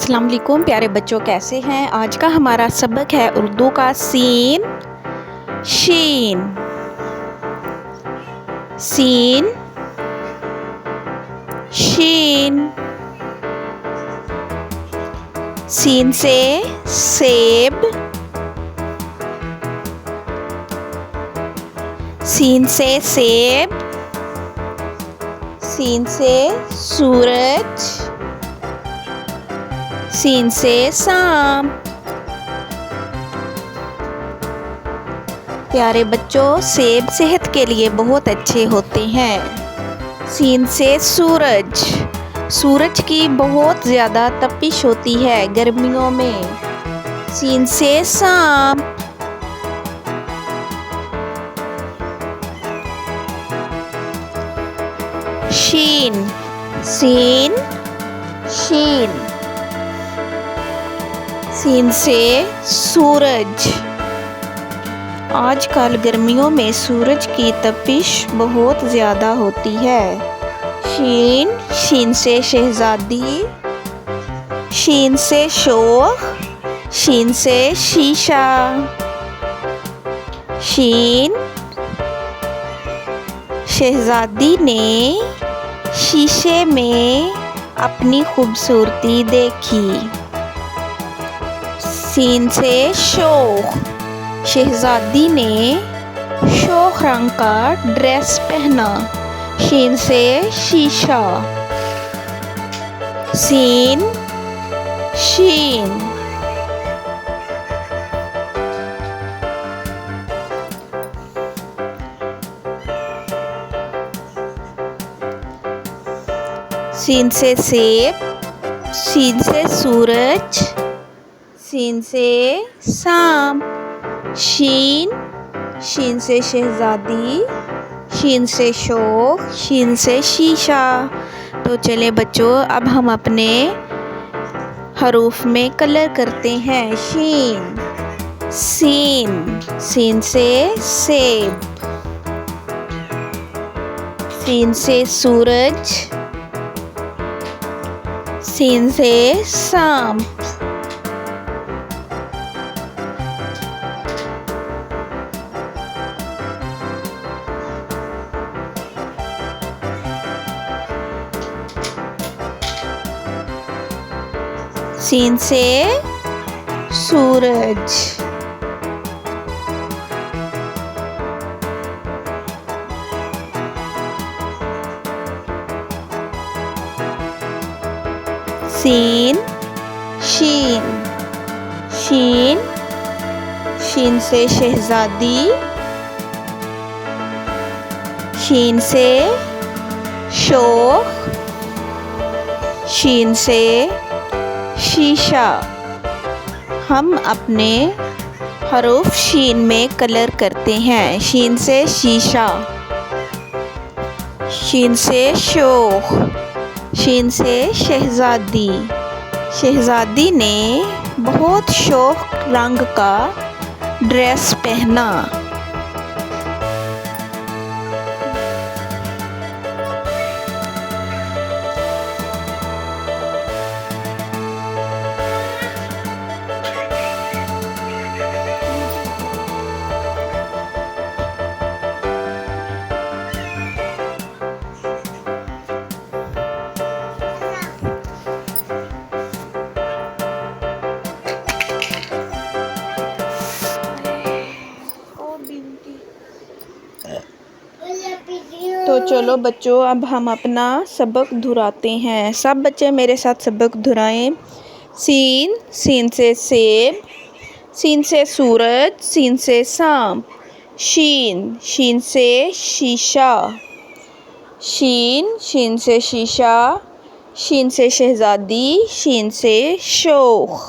अस्सलाम वालेकुम प्यारे बच्चों, कैसे हैं। आज का हमारा सबक है उर्दू का सीन शीन। सीन शीन। सीन से सेब, सीन से सेब। सीन से सूरज, सीन से सांप। प्यारे बच्चों, सेब सेहत के लिए बहुत अच्छे होते हैं। सीन से सूरज, सूरज की बहुत ज़्यादा तपिश होती है गर्मियों में। सीन से सांप। शीन, सीन शीन। सीन से सूरज। आजकल गर्मियों में सूरज की तपिश बहुत ज़्यादा होती है। शीन, शीन से शहज़ादी। शीन से शोख, शीन से शीशा। शीन, शहज़ादी ने शीशे में अपनी खूबसूरती देखी। सीन से शोख, शहज़ादी ने शोख रंग का ड्रेस पहना। शीन से शीशा। सीन शीन। सीन से सेब, सीन से सूरज, सीन से सांप। शीन, शीन से शहज़ादी, शीन से शोख, शीन से शीशा। तो चले बच्चों, अब हम अपने हरूफ में कलर करते हैं। शीन, सीन, सीन से सेब। सीन से सूरज, सीन से सांप। सीन से सूरज। सीन शीन, शीन, शीन से शहज़ादी। शीन से शोख, शीन से शीशा। हम अपने हरूफ शीन में कलर करते हैं। शीन से शीशा, शीन से शोख, शीन से शहज़ादी। शहज़ादी ने बहुत शोख रंग का ड्रेस पहना। तो चलो बच्चों, अब हम अपना सबक दोहराते हैं। सब बच्चे मेरे साथ सबक दोहराएं। सीन, सीन से सेब, सीन से सूरज, सीन से सांप। शीन, शीन से शीशा। शीन, शीन से शीशा, शीन से शहज़ादी, शीन से शोख।